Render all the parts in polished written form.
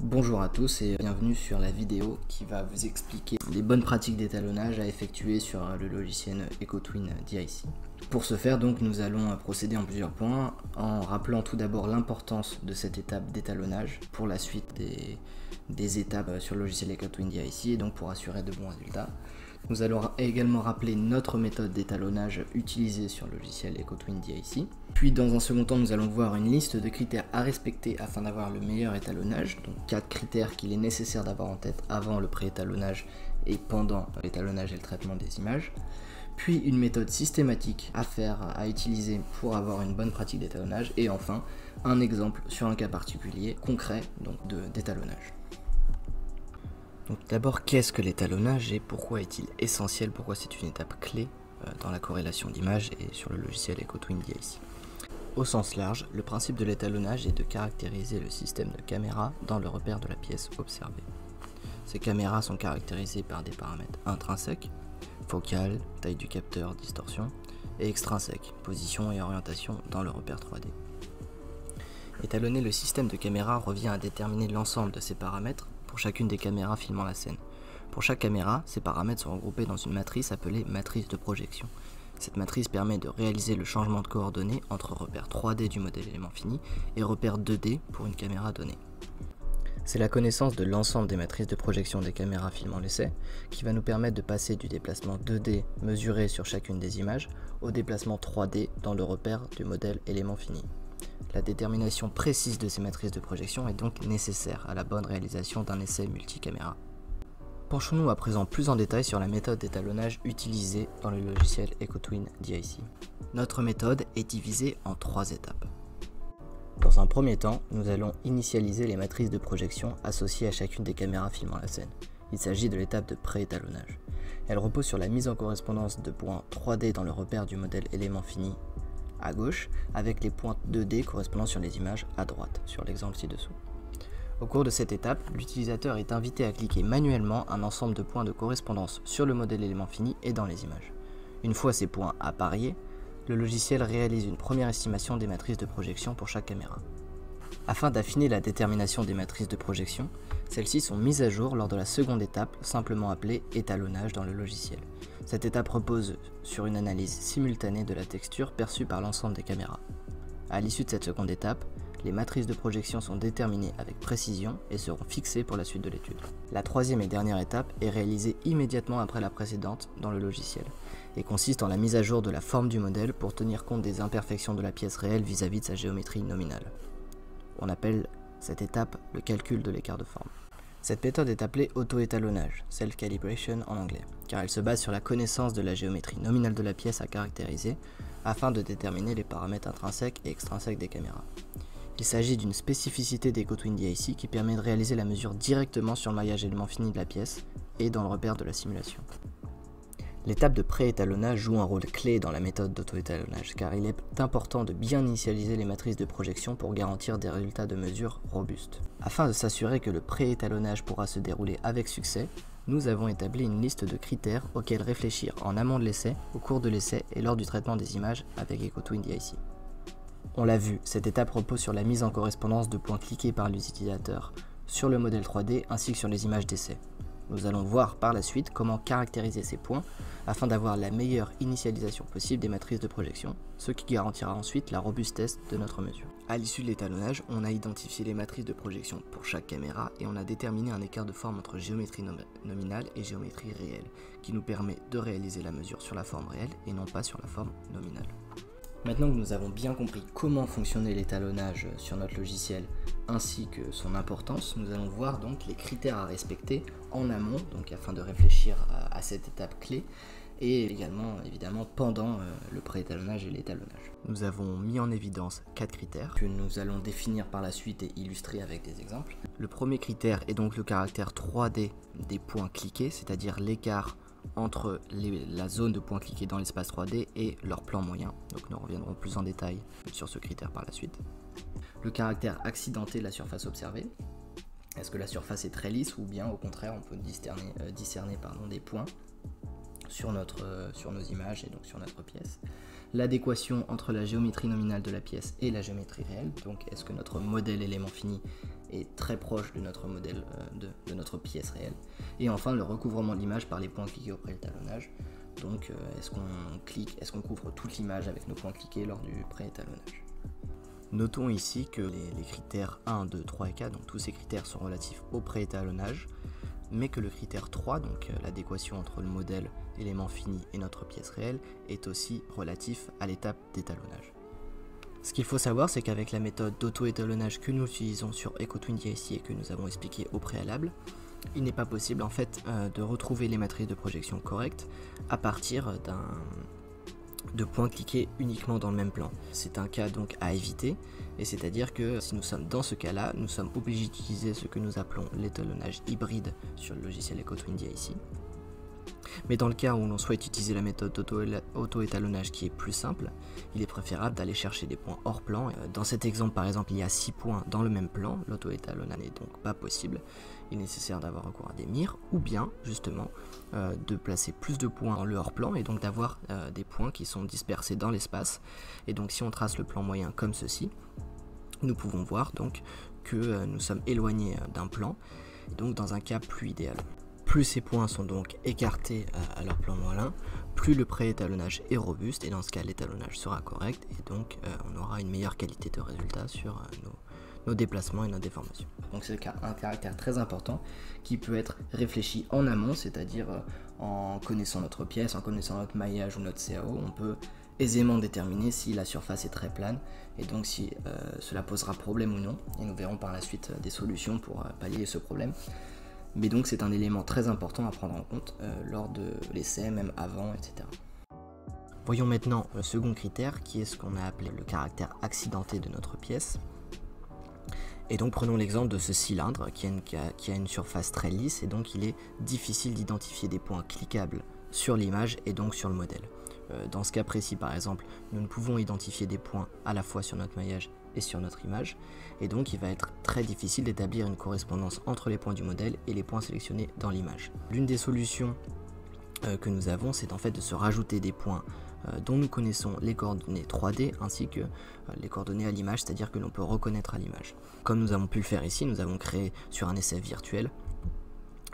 Bonjour à tous et bienvenue sur la vidéo qui va vous expliquer les bonnes pratiques d'étalonnage à effectuer sur le logiciel EcoTwin DIC. Pour ce faire donc nous allons procéder en plusieurs points en rappelant tout d'abord l'importance de cette étape d'étalonnage pour la suite des étapes sur le logiciel EcoTwin DIC et donc pour assurer de bons résultats. Nous allons également rappeler notre méthode d'étalonnage utilisée sur le logiciel EcoTwin DIC. Puis dans un second temps, nous allons voir une liste de critères à respecter afin d'avoir le meilleur étalonnage. Donc 4 critères qu'il est nécessaire d'avoir en tête avant le pré-étalonnage et pendant l'étalonnage et le traitement des images. Puis une méthode systématique à utiliser pour avoir une bonne pratique d'étalonnage. Et enfin, un exemple sur un cas particulier concret d'étalonnage. Donc d'abord, qu'est-ce que l'étalonnage et pourquoi est-il essentiel, pourquoi c'est une étape clé dans la corrélation d'images et sur le logiciel EcoTwin DIC. Au sens large, le principe de l'étalonnage est de caractériser le système de caméra dans le repère de la pièce observée. Ces caméras sont caractérisées par des paramètres intrinsèques, focale, taille du capteur, distorsion, et extrinsèques, position et orientation dans le repère 3D. Étalonner le système de caméra revient à déterminer l'ensemble de ces paramètres pour chacune des caméras filmant la scène. Pour chaque caméra, ces paramètres sont regroupés dans une matrice appelée matrice de projection. Cette matrice permet de réaliser le changement de coordonnées entre repère 3D du modèle élément fini et repère 2D pour une caméra donnée. C'est la connaissance de l'ensemble des matrices de projection des caméras filmant l'essai qui va nous permettre de passer du déplacement 2D mesuré sur chacune des images au déplacement 3D dans le repère du modèle élément fini. La détermination précise de ces matrices de projection est donc nécessaire à la bonne réalisation d'un essai multicaméra. Penchons-nous à présent plus en détail sur la méthode d'étalonnage utilisée dans le logiciel EcoTwin DIC. Notre méthode est divisée en 3 étapes. Dans un premier temps, nous allons initialiser les matrices de projection associées à chacune des caméras filmant la scène. Il s'agit de l'étape de pré-étalonnage. Elle repose sur la mise en correspondance de points 3D dans le repère du modèle élément fini à gauche, avec les points 2D correspondant sur les images à droite, sur l'exemple ci-dessous. Au cours de cette étape, l'utilisateur est invité à cliquer manuellement un ensemble de points de correspondance sur le modèle élément fini et dans les images. Une fois ces points appariés, le logiciel réalise une première estimation des matrices de projection pour chaque caméra. Afin d'affiner la détermination des matrices de projection, celles-ci sont mises à jour lors de la seconde étape, simplement appelée étalonnage dans le logiciel. Cette étape repose sur une analyse simultanée de la texture perçue par l'ensemble des caméras. À l'issue de cette seconde étape, les matrices de projection sont déterminées avec précision et seront fixées pour la suite de l'étude. La troisième et dernière étape est réalisée immédiatement après la précédente dans le logiciel et consiste en la mise à jour de la forme du modèle pour tenir compte des imperfections de la pièce réelle vis-à-vis de sa géométrie nominale. On appelle cette étape le calcul de l'écart de forme. Cette méthode est appelée auto-étalonnage, self-calibration en anglais, car elle se base sur la connaissance de la géométrie nominale de la pièce à caractériser afin de déterminer les paramètres intrinsèques et extrinsèques des caméras. Il s'agit d'une spécificité d'EcoTwin DIC qui permet de réaliser la mesure directement sur le maillage élément fini de la pièce et dans le repère de la simulation. L'étape de pré-étalonnage joue un rôle clé dans la méthode d'auto-étalonnage car il est important de bien initialiser les matrices de projection pour garantir des résultats de mesure robustes. Afin de s'assurer que le pré-étalonnage pourra se dérouler avec succès, nous avons établi une liste de critères auxquels réfléchir en amont de l'essai, au cours de l'essai et lors du traitement des images avec EcoTwin DIC. On l'a vu, cette étape repose sur la mise en correspondance de points cliqués par l'utilisateur sur le modèle 3D ainsi que sur les images d'essai. Nous allons voir par la suite comment caractériser ces points afin d'avoir la meilleure initialisation possible des matrices de projection, ce qui garantira ensuite la robustesse de notre mesure. À l'issue de l'étalonnage, on a identifié les matrices de projection pour chaque caméra et on a déterminé un écart de forme entre géométrie nominale et géométrie réelle, qui nous permet de réaliser la mesure sur la forme réelle et non pas sur la forme nominale. Maintenant que nous avons bien compris comment fonctionnait l'étalonnage sur notre logiciel ainsi que son importance, nous allons voir donc les critères à respecter en amont, donc afin de réfléchir à cette étape clé, et également évidemment pendant le pré-étalonnage et l'étalonnage. Nous avons mis en évidence 4 critères que nous allons définir par la suite et illustrer avec des exemples. Le premier critère est donc le caractère 3D des points cliqués, c'est-à-dire l'écart entre la zone de points cliqués dans l'espace 3D et leur plan moyen. Donc nous reviendrons plus en détail sur ce critère par la suite. Le caractère accidenté de la surface observée. Est-ce que la surface est très lisse ou bien au contraire on peut discerner des points sur nos images et donc sur notre pièce. L'adéquation entre la géométrie nominale de la pièce et la géométrie réelle, donc est-ce que notre modèle élément fini est très proche de notre modèle de notre pièce réelle. Et enfin le recouvrement de l'image par les points cliqués au préétalonnage, donc est-ce qu'on couvre toute l'image avec nos points cliqués lors du préétalonnage. Notons ici que les critères 1, 2, 3 et 4, donc tous ces critères sont relatifs au préétalonnage, mais que le critère 3, donc l'adéquation entre le modèle élément fini et notre pièce réelle, est aussi relatif à l'étape d'étalonnage. Ce qu'il faut savoir, c'est qu'avec la méthode d'auto-étalonnage que nous utilisons sur EcoTwin DIC et que nous avons expliqué au préalable, il n'est pas possible en fait de retrouver les matrices de projection correctes à partir de points cliqués uniquement dans le même plan. C'est un cas donc à éviter, et c'est-à-dire que si nous sommes dans ce cas-là, nous sommes obligés d'utiliser ce que nous appelons l'étalonnage hybride sur le logiciel EcoTwin DIC. Mais dans le cas où l'on souhaite utiliser la méthode d'auto-étalonnage qui est plus simple, il est préférable d'aller chercher des points hors plan. Dans cet exemple par exemple, il y a 6 points dans le même plan, l'auto-étalonnage n'est donc pas possible. Il est nécessaire d'avoir recours à des mires, ou bien justement de placer plus de points dans le hors plan et donc d'avoir des points qui sont dispersés dans l'espace. Et donc si on trace le plan moyen comme ceci, nous pouvons voir donc que nous sommes éloignés d'un plan, donc dans un cas plus idéal. Plus ces points sont donc écartés à leur plan moyen, plus le préétalonnage est robuste, et dans ce cas l'étalonnage sera correct, et donc on aura une meilleure qualité de résultat sur nos déplacements et nos déformations. Donc c'est un caractère très important qui peut être réfléchi en amont, c'est-à-dire en connaissant notre pièce, en connaissant notre maillage ou notre CAO, on peut aisément déterminer si la surface est très plane et donc si cela posera problème ou non, et nous verrons par la suite des solutions pour pallier ce problème. Mais donc c'est un élément très important à prendre en compte lors de l'essai, même avant, etc. Voyons maintenant le second critère qui est ce qu'on a appelé le caractère accidenté de notre pièce. Et donc prenons l'exemple de ce cylindre qui a une surface très lisse et donc il est difficile d'identifier des points cliquables sur l'image et donc sur le modèle. Dans ce cas précis par exemple, nous ne pouvons identifier des points à la fois sur notre maillage et sur notre image, et donc il va être très difficile d'établir une correspondance entre les points du modèle et les points sélectionnés dans l'image. L'une des solutions que nous avons, c'est en fait de se rajouter des points dont nous connaissons les coordonnées 3D ainsi que les coordonnées à l'image, c'est-à-dire que l'on peut reconnaître à l'image. Comme nous avons pu le faire ici, nous avons créé sur un essai virtuel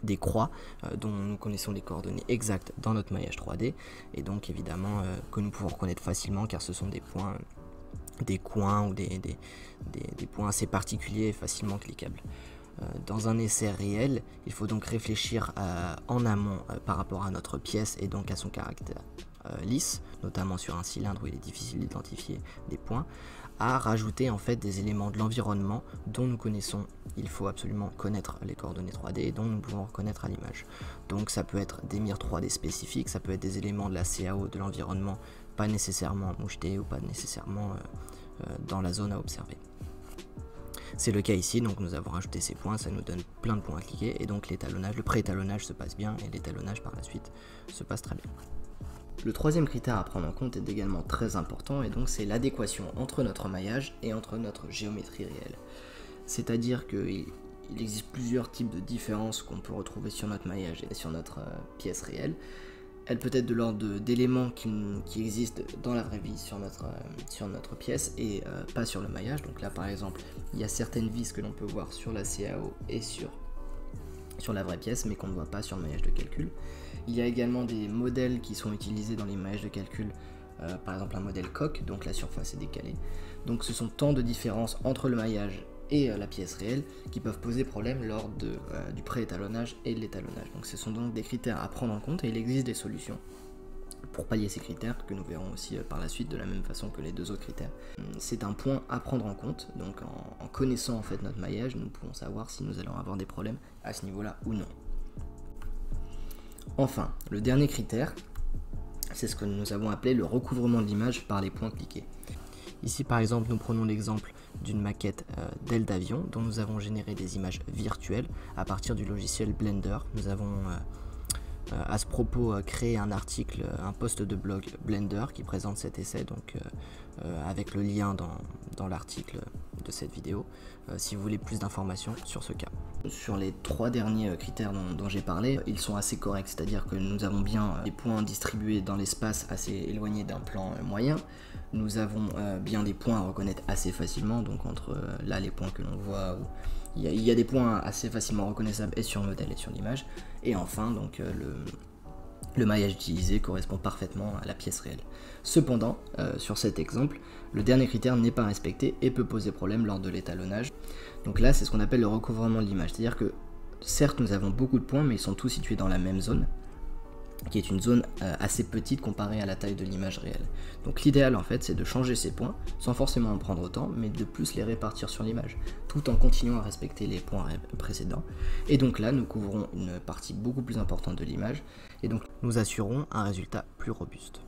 des croix dont nous connaissons les coordonnées exactes dans notre maillage 3D, et donc évidemment que nous pouvons reconnaître facilement car ce sont des points, des coins ou des points assez particuliers et facilement cliquables. Dans un essai réel, il faut donc réfléchir en amont par rapport à notre pièce et donc à son caractère lisse, notamment sur un cylindre où il est difficile d'identifier des points, à rajouter en fait des éléments de l'environnement dont nous connaissons, il faut absolument connaître les coordonnées 3D et dont nous pouvons reconnaître à l'image. Donc ça peut être des mires 3D spécifiques, ça peut être des éléments de la CAO de l'environnement, pas nécessairement mouchetés ou pas nécessairement dans la zone à observer. C'est le cas ici, donc nous avons rajouté ces points, ça nous donne plein de points à cliquer, et donc l'étalonnage, le préétalonnage se passe bien, et l'étalonnage par la suite se passe très bien. Le troisième critère à prendre en compte est également très important, et donc c'est l'adéquation entre notre maillage et entre notre géométrie réelle. C'est-à-dire qu'il existe plusieurs types de différences qu'on peut retrouver sur notre maillage et sur notre pièce réelle. Elle peut être de l'ordre d'éléments qui existent dans la vraie vie sur notre pièce et pas sur le maillage. Donc là par exemple, il y a certaines vis que l'on peut voir sur la CAO et sur la vraie pièce, mais qu'on ne voit pas sur le maillage de calcul. Il y a également des modèles qui sont utilisés dans les maillages de calcul, par exemple un modèle coque, donc la surface est décalée. Donc ce sont tant de différences entre le maillage et la pièce réelle qui peuvent poser problème lors du préétalonnage et de l'étalonnage. Donc ce sont donc des critères à prendre en compte et il existe des solutions pour pallier ces critères que nous verrons aussi par la suite de la même façon que les deux autres critères. C'est un point à prendre en compte, donc en connaissant en fait notre maillage, nous pouvons savoir si nous allons avoir des problèmes à ce niveau-là ou non. Enfin, le dernier critère, c'est ce que nous avons appelé le recouvrement de l'image par les points cliqués. Ici par exemple, nous prenons l'exemple d'une maquette d'aile d'avion dont nous avons généré des images virtuelles à partir du logiciel Blender. Nous avons à ce propos créé un article, un post de blog Blender qui présente cet essai, donc avec le lien dans l'article de cette vidéo, si vous voulez plus d'informations sur ce cas. Sur les 3 derniers critères dont j'ai parlé, ils sont assez corrects, c'est-à-dire que nous avons bien des points distribués dans l'espace assez éloignés d'un plan moyen. Nous avons bien des points à reconnaître assez facilement, donc entre là les points que l'on voit, il y a des points assez facilement reconnaissables et sur le modèle et sur l'image. Et enfin, donc le maillage utilisé correspond parfaitement à la pièce réelle. Cependant, sur cet exemple, le dernier critère n'est pas respecté et peut poser problème lors de l'étalonnage. Donc là, c'est ce qu'on appelle le recouvrement de l'image, c'est-à-dire que certes nous avons beaucoup de points, mais ils sont tous situés dans la même zone, qui est une zone assez petite comparée à la taille de l'image réelle. Donc l'idéal en fait c'est de changer ces points, sans forcément en prendre autant, mais de plus les répartir sur l'image, tout en continuant à respecter les points précédents. Et donc là nous couvrons une partie beaucoup plus importante de l'image, et donc nous assurons un résultat plus robuste.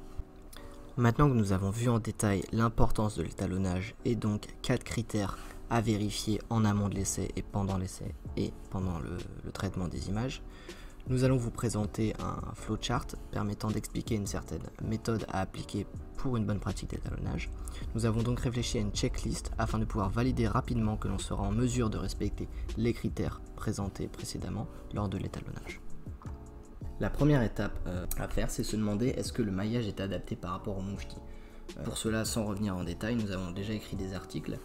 Maintenant que nous avons vu en détail l'importance de l'étalonnage, et donc 4 critères à vérifier en amont de l'essai et pendant l'essai, et pendant le traitement des images, nous allons vous présenter un flowchart permettant d'expliquer une certaine méthode à appliquer pour une bonne pratique d'étalonnage. Nous avons donc réfléchi à une checklist afin de pouvoir valider rapidement que l'on sera en mesure de respecter les critères présentés précédemment lors de l'étalonnage. La première étape à faire, c'est se demander est-ce que le maillage est adapté par rapport au mouchetis. Pour cela, sans revenir en détail, nous avons déjà écrit des articles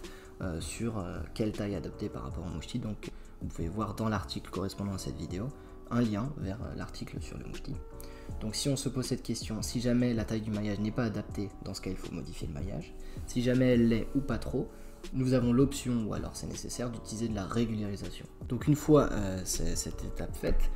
sur quelle taille adopter par rapport au mouchetis. Donc vous pouvez voir dans l'article correspondant à cette vidéo un lien vers l'article sur le mouchetis. Donc si on se pose cette question, si jamais la taille du maillage n'est pas adaptée, dans ce cas il faut modifier le maillage. Si jamais elle l'est ou pas trop, nous avons l'option, ou alors c'est nécessaire, d'utiliser de la régularisation. Donc une fois cette étape faite,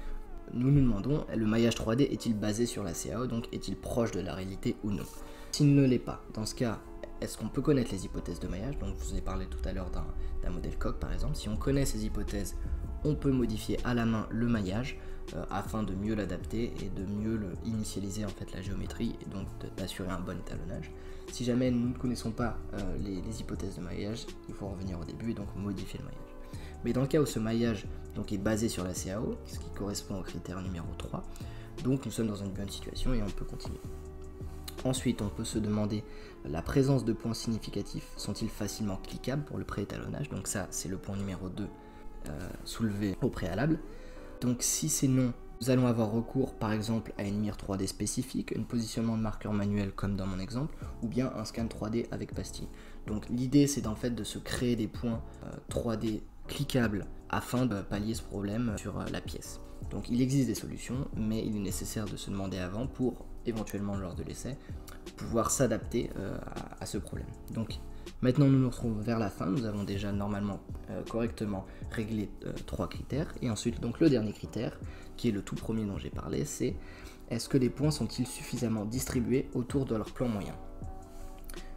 nous nous demandons, le maillage 3D est-il basé sur la CAO, donc est-il proche de la réalité ou non? S'il ne l'est pas, dans ce cas, est-ce qu'on peut connaître les hypothèses de maillage? Donc je vous ai parlé tout à l'heure d'un modèle coq par exemple. Si on connaît ces hypothèses, on peut modifier à la main le maillage afin de mieux l'adapter et de mieux initialiser en fait la géométrie et donc d'assurer un bon étalonnage. Si jamais nous ne connaissons pas les hypothèses de maillage, il faut revenir au début et donc modifier le maillage. Mais dans le cas où ce maillage donc, est basé sur la CAO, ce qui correspond au critère numéro 3, donc nous sommes dans une bonne situation et on peut continuer. Ensuite, on peut se demander la présence de points significatifs sont-ils facilement cliquables pour le pré-étalonnage. Donc ça, c'est le point numéro 2 soulevé au préalable. Donc si c'est non, nous allons avoir recours par exemple à une mire 3D spécifique, un positionnement de marqueur manuel comme dans mon exemple, ou bien un scan 3D avec pastille. Donc l'idée c'est en fait de se créer des points 3D cliquables afin de pallier ce problème sur la pièce. Donc il existe des solutions, mais il est nécessaire de se demander avant pour éventuellement lors de l'essai pouvoir s'adapter à ce problème. Donc maintenant nous nous retrouvons vers la fin, nous avons déjà normalement correctement réglé 3 critères, et ensuite donc le dernier critère, qui est le tout premier dont j'ai parlé, c'est est-ce que les points sont-ils suffisamment distribués autour de leur plan moyen?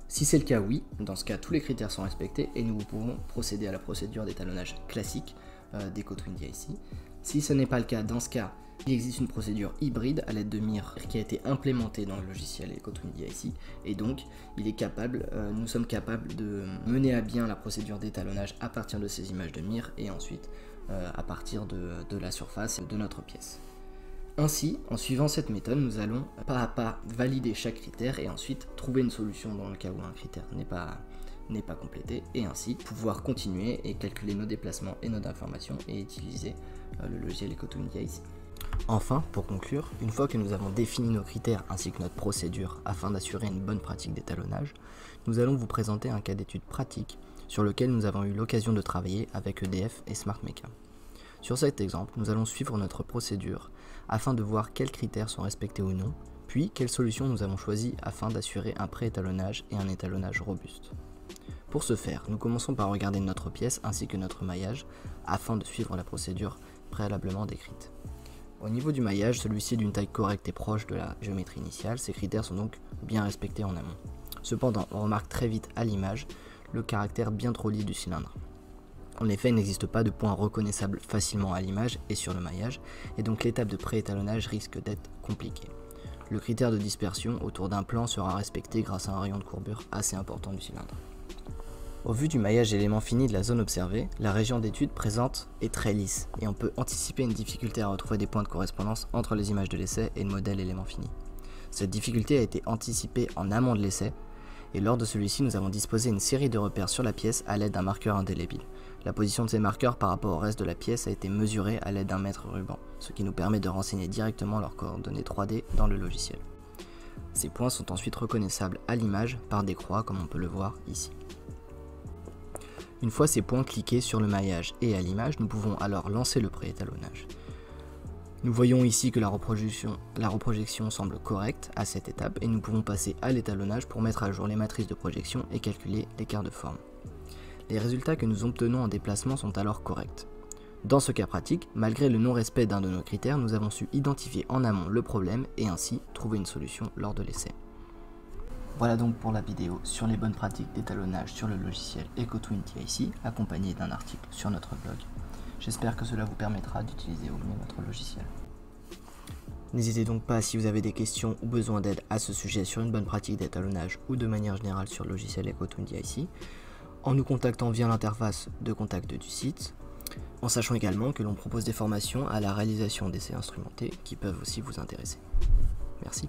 Si c'est le cas, oui, dans ce cas tous les critères sont respectés et nous pouvons procéder à la procédure d'étalonnage classique d'EcoTwin DIC. Si ce n'est pas le cas, dans ce cas, il existe une procédure hybride à l'aide de mire qui a été implémentée dans le logiciel EcoTwin DIC, et donc nous sommes capables de mener à bien la procédure d'étalonnage à partir de ces images de mire et ensuite à partir de la surface de notre pièce. Ainsi, en suivant cette méthode, nous allons pas à pas valider chaque critère et ensuite trouver une solution dans le cas où un critère n'est pas complété, et ainsi pouvoir continuer et calculer nos déplacements et nos informations et utiliser le logiciel EcoTwin DIC. Enfin, pour conclure, une fois que nous avons défini nos critères ainsi que notre procédure afin d'assurer une bonne pratique d'étalonnage, nous allons vous présenter un cas d'étude pratique sur lequel nous avons eu l'occasion de travailler avec EDF et SmartMeca. Sur cet exemple, nous allons suivre notre procédure afin de voir quels critères sont respectés ou non, puis quelles solutions nous avons choisies afin d'assurer un pré-étalonnage et un étalonnage robuste. Pour ce faire, nous commençons par regarder notre pièce ainsi que notre maillage afin de suivre la procédure préalablement décrite. Au niveau du maillage, celui-ci est d'une taille correcte et proche de la géométrie initiale, ces critères sont donc bien respectés en amont. Cependant, on remarque très vite à l'image le caractère bien trop lisse du cylindre. En effet, il n'existe pas de points reconnaissables facilement à l'image et sur le maillage, et donc l'étape de pré-étalonnage risque d'être compliquée. Le critère de dispersion autour d'un plan sera respecté grâce à un rayon de courbure assez important du cylindre. Au vu du maillage d'éléments finis de la zone observée, la région d'étude présente est très lisse, et on peut anticiper une difficulté à retrouver des points de correspondance entre les images de l'essai et le modèle élément fini. Cette difficulté a été anticipée en amont de l'essai, Et lors de celui-ci, nous avons disposé une série de repères sur la pièce à l'aide d'un marqueur indélébile. La position de ces marqueurs par rapport au reste de la pièce a été mesurée à l'aide d'un mètre ruban, ce qui nous permet de renseigner directement leurs coordonnées 3D dans le logiciel. Ces points sont ensuite reconnaissables à l'image par des croix comme on peut le voir ici. Une fois ces points cliqués sur le maillage et à l'image, nous pouvons alors lancer le préétalonnage. Nous voyons ici que la reprojection semble correcte à cette étape et nous pouvons passer à l'étalonnage pour mettre à jour les matrices de projection et calculer l'écart de forme. Les résultats que nous obtenons en déplacement sont alors corrects. Dans ce cas pratique, malgré le non-respect d'un de nos critères, nous avons su identifier en amont le problème et ainsi trouver une solution lors de l'essai. Voilà donc pour la vidéo sur les bonnes pratiques d'étalonnage sur le logiciel EcoTwin DIC, accompagné d'un article sur notre blog. J'espère que cela vous permettra d'utiliser au mieux notre logiciel. N'hésitez donc pas si vous avez des questions ou besoin d'aide à ce sujet sur une bonne pratique d'étalonnage ou de manière générale sur le logiciel EcoTwin DIC, en nous contactant via l'interface de contact du site, en sachant également que l'on propose des formations à la réalisation d'essais instrumentés qui peuvent aussi vous intéresser. Merci.